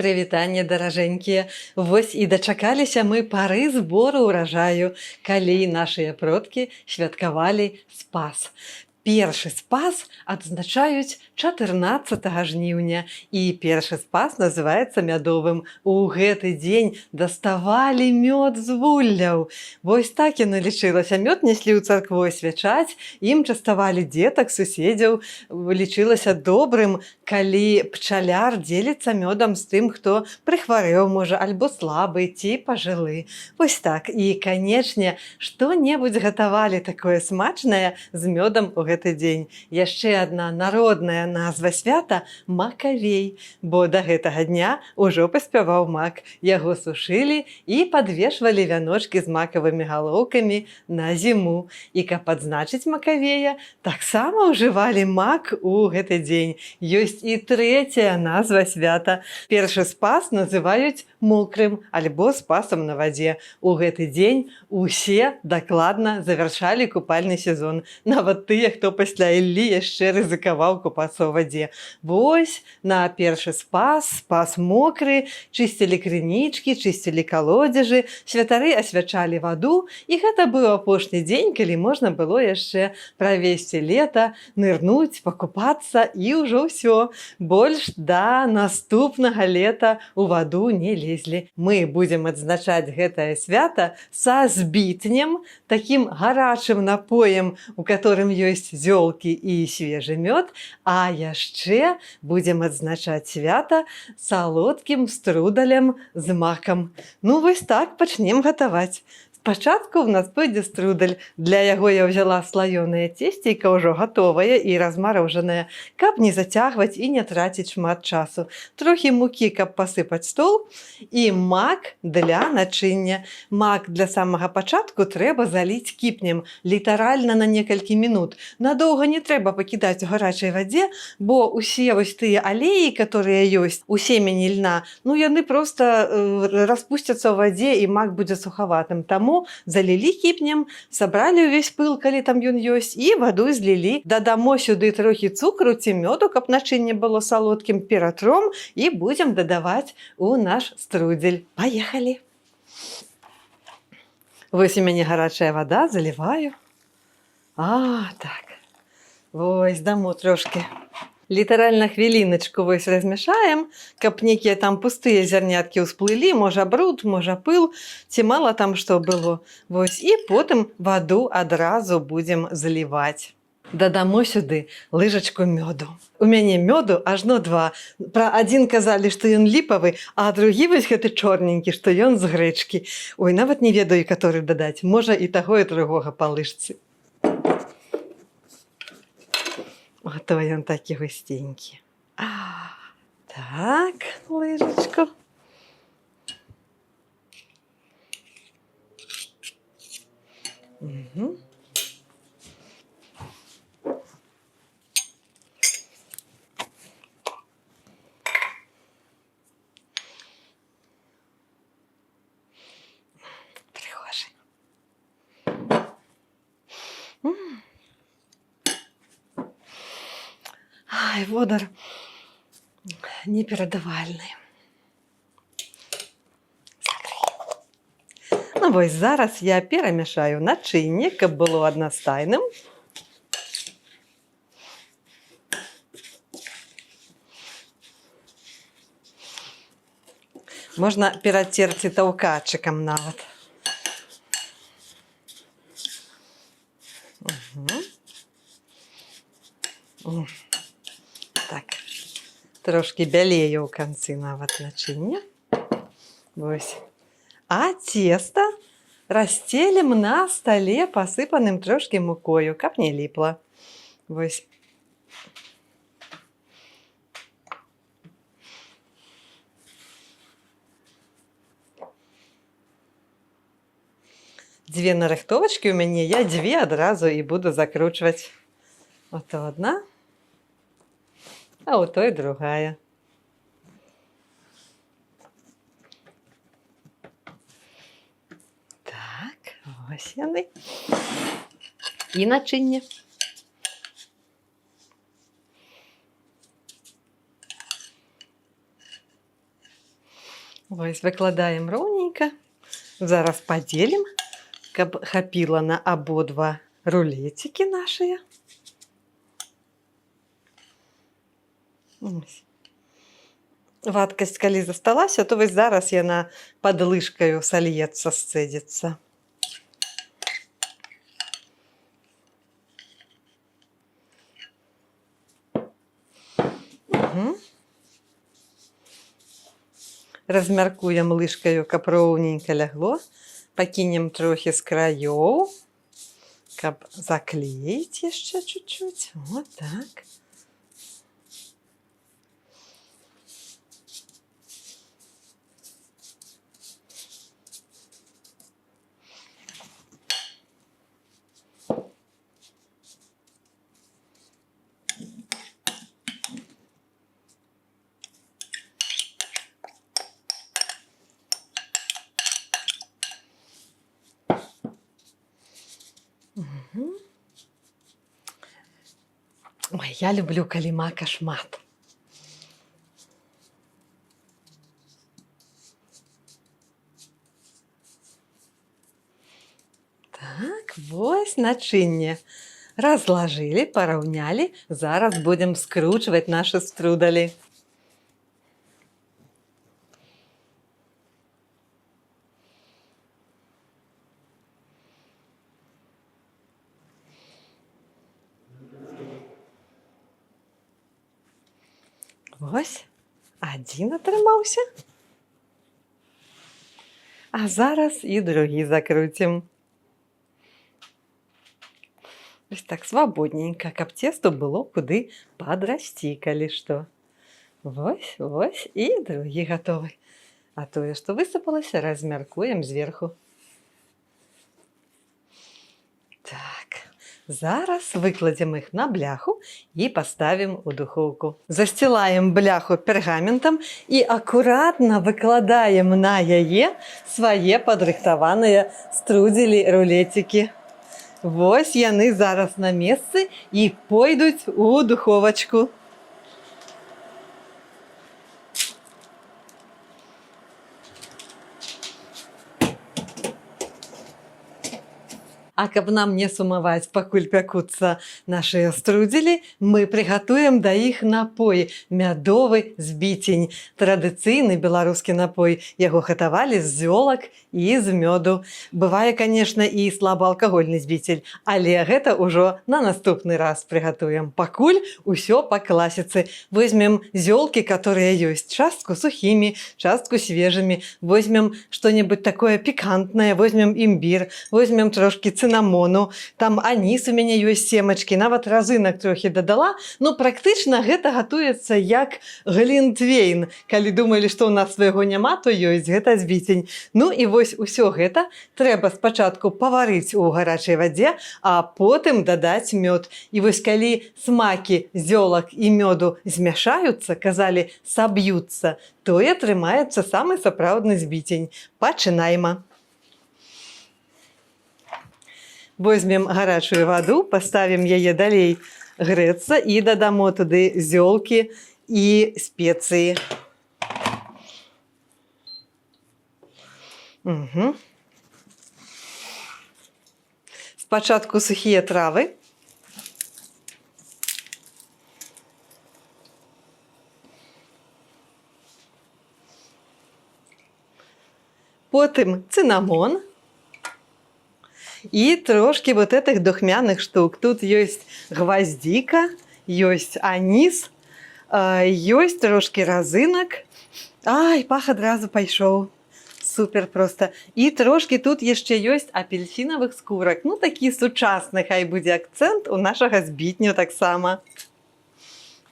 Прывітанне, даражэнькія. Вось і дачакаліся мы пары збору ўражаю, калі нашыя продкі святкавалі Спас. Першы Спас адзначаюць 14 жніўня, і першы Спас называецца мядовым. У гэты дзень даставалі мёд з вулляў. Вось так яно лічылася. Мёд неслі ў царкву асвячаць, ім частавалі дзетак, суседзяў. Лічылася добрым, калі пчаляр дзеліцца мёдам з тым, хто прыхварэў, можа, альбо слабы ці пажылы. Вось так. І, канечне, што-небудзь гатавалі такое смачнае з мёдам у гэты дзень. Яшчэ адна народная назва свята – Макавей, бо да гэтага дня ўжо паспяваў мак. Яго сушылі і падвешвалі вяночкі з макавымі галоўкамі на зіму. І каб адзначыць Макавея, таксама ўжывалі мак у гэты дзень. Ёсць і трэцяя назва свята. Першы Спас называюць мокрым альбо Спасам на вадзе. У гэты дзень усе дакладна завяршалі купальны сезон. Нават тыя, хто пасля Іллі яшчэ рызыкаваў купацца ў вадзе. Вось на першы Спас, Спас мокры, чысцілі крынічкі, чысцілі калодзежы, святары асвячалі ваду, і гэта быў апошні дзень, калі можна было яшчэ правесці лета, нырнуць, пакупацца, і ўжо ўсё. Больш да наступнага лета ў ваду не лезлі. Мы будзем адзначаць гэтае свята са збітнем, такім гарачым напоем, у которым ёсць зёлкі і свежы мёд, а яшчэ будзем адзначаць свята салодкім струдалем з макам. Ну вось так пачнем гатаваць. Спачатку ў нас пойдзе струдаль. Для яго я ўзяла слаёнае цесцейка, ўжо гатовае і размарожанае, каб не зацягваць і не траціць шмат часу. Трохі мукі, каб пасыпаць стол, і мак для начыння. Мак для самага пачатку трэба заліць кіпнем, літаральна на некалькі мінут. Надоўга не трэба пакідаць у гарачай вадзе, бо усе вось тыя алеі, которые ёсць у семені льна, ну яны проста распусцяцца ў вадзе, і мак будзе сухаватым. Таму залілі кіпнем, сабралі ўвесь пыл, калі там ён ёсць, і ваду злілі. Дадамо сюды трохі цукру ці мёду, каб начынне было салодкім, ператром і будзем дадаваць у наш струдзель. Паехалі! Вось у мяне гарачая вада, заліваю. Так. Вось, дамо трошки. Літаральна хвіліначку вось размяшаем, каб некія там пустыя зярняткі ўсплылі, можа бруд, можа пыл, ці мала там што было. Вось, і потым ваду адразу будзем заліваць. Дадамо сюды лыжачку мёду. У мяне мёду ажно два. Пра адзін казалі, што ён ліпавы, а другі вось гэты чорненькі, што ён з грэчкі. Ой, нават не ведаю, каторы дадаць. Можа, і таго, і другога па лыжцы. Ото ён такі густенькі. Так, лыжачку. Пригожий. Ай, водар неперадавальны. Ну вось зараз я перамяшаю начынне, каб было аднастайным. Можна перацерці таўкачыкам нават. Так, трошки бялее ў канцы нават начыння. Вось. А цеста расцелім на стале, пасыпаным трошки мукою, каб не ліпла. Вось. Дзве нарыхтовачкі ў мяне, я дзве адразу і буду закручваць. Ото одна, а у той другая. Так, ось яны. І начиння. Ось выкладаем роўненька. Зараз падзелім, каб хапіла на абодва рулецікі нашыя. Ось. Вадкасць, калі засталася, то вось зараз яна пад лыжкаю сальецца, сцэдзіцца. Размяркуем лыжкаю, каб роўненька лягло. Пакінем трохі з краёў, каб заклеіць яшчэ чуть-чуть. Вот так. Ой, я люблю, калі мака шмат. Так, вось начынне. Разложили, параўнялі. Зараз будем скручваць нашы струдалі. Вось, адзін атрымаўся. А зараз і другі закруцім. Вось так свабодненька, каб цесту было куды падрасці, калі што. Вось, вось, і другі гатовы. А тое, што высыпалася, размяркуем зверху. Так, зараз выкладзем іх на бляху і паставім у духоўку. Засцілаем бляху пергаментам і акуратна выкладаем на яе свае падрыхтаваныя струдзелі, рулецікі. Вось яны зараз на месцы і пойдуць у духовачку. А каб нам не сумаваць, пакуль пякуцца нашыя струдзелі, мы прыгатуем да іх напой. Мядовы збіцень. Традыцыйны беларускі напой. Яго гатавалі з зёлак і з мёду. Бывае, канешне, і слабаалкагольны збіцель, але гэта ўжо на наступны раз прыгатуем. Пакуль усё па класіцы. Возьмем зёлкі, которые ёсць, частку сухімі, частку свежымі. Возьмем што-небудзь такое пікантнае, возьмем імбір, возьмем трошкі цынамону, там анís у мяне ёсць семачкі, нават разынак трохі дадала. Ну, практычна гэта гатуецца як глінтвейн. Калі думалі, што ў нас свайго няма, то ёсць гэта збіцень. Ну і вось усё гэта трэба спачатку паварыць у гарачай вадзе, а потым дадаць мёд. І вось калі смакі зёлак і мёду змяшаюцца, казалі, саб'юцца, то і атрымаецца самы сапраўдны збіцень. Пачынайма. Возьмем гарачую ваду, паставім яе далей грэцца і дадамо туды зёлкі і спецыі. Спачатку сухія травы. Потым цынамон. І трошки вот этих духмяных штук. Тут ёсць гваздзіка, ёсць анís, ёсць трошки разынак. Ай, пах адразу пайшоў. Супер просто. І трошки тут яшчэ ёсць апельсінавых скурак. Ну, такі сучасны, хай будзе акцэнт у нашага збітню таксама.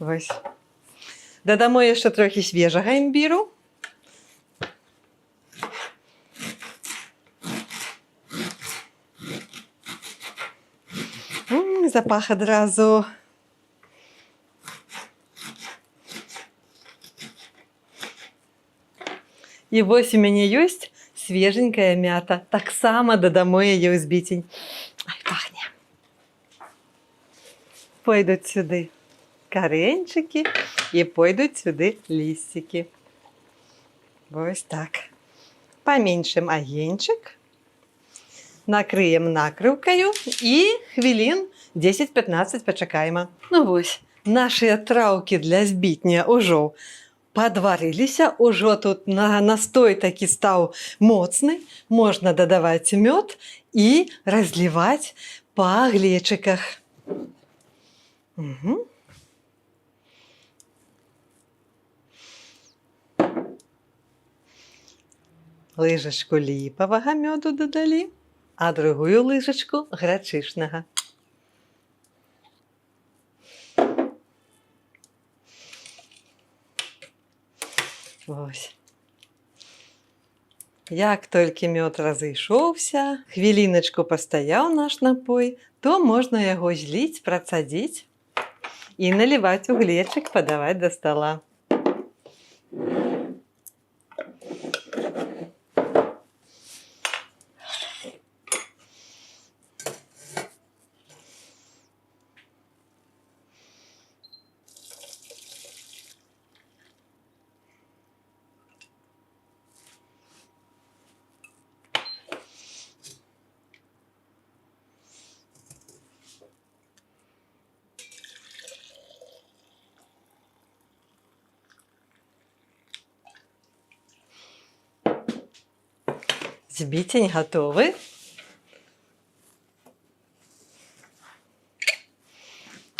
Вось. Дадамо яшчэ трохі свежага імбіру. Запах адразу. І вось у мяне ёсць свеженькая мята. Таксама дадамо яе ў збіцень. Ай, пахне. Пойдуць сюды карэньчыкі і пойдуць сюды лісцікі. Ось так. Паміншым агеньчик. Накрыем накрыўкаю і хвілін 10-15 пачакаем. Ну вось, нашыя траўкі для збітня ўжо падварыліся, ужо тут настой такі стаў моцны, можна дадаваць мёд і разліваць па глечыках. Угу. Лыжачку ліпавага мёду дадалі, а другую лыжачку грачышнага. Вось. Як толькі мёд разышоўся, хвіліначку пастаяў наш напой, то можна яго зліць, працадзіць і наліваць у глечык, падаваць да стала. Збітень гатовы.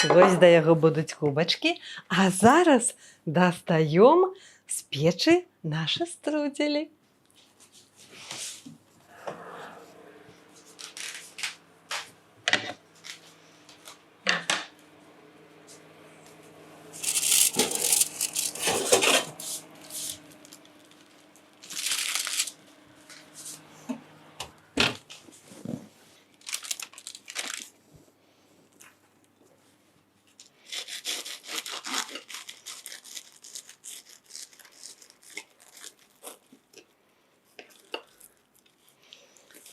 Вось да яго будуць кубачкі, а зараз дастаём з печы нашы струделі.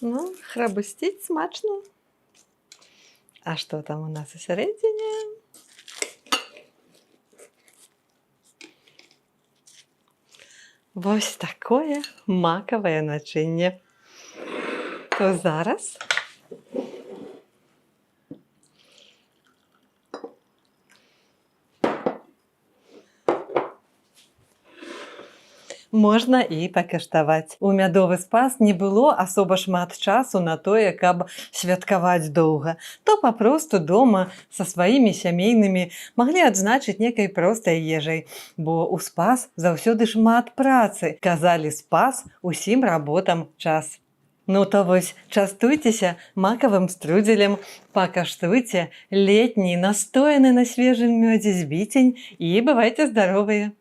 Ну, храбусціць смачно. А што там у нас усередине? Вось такое макавае начинне. То зараз можна і пакаштаваць. У мядовы спас не было асоба шмат часу на тое, каб святкаваць доўга. То папросту дома са сваімі сямейнымі маглі адзначыць некай простай ежай, бо ў спас заўсёды шмат працы. Казалі спас усім работам час. Ну то вось, частуйцеся макавым струделем, пакаштуйце летні настояны на свежым мёдзе збітень і бывайце здаровыя!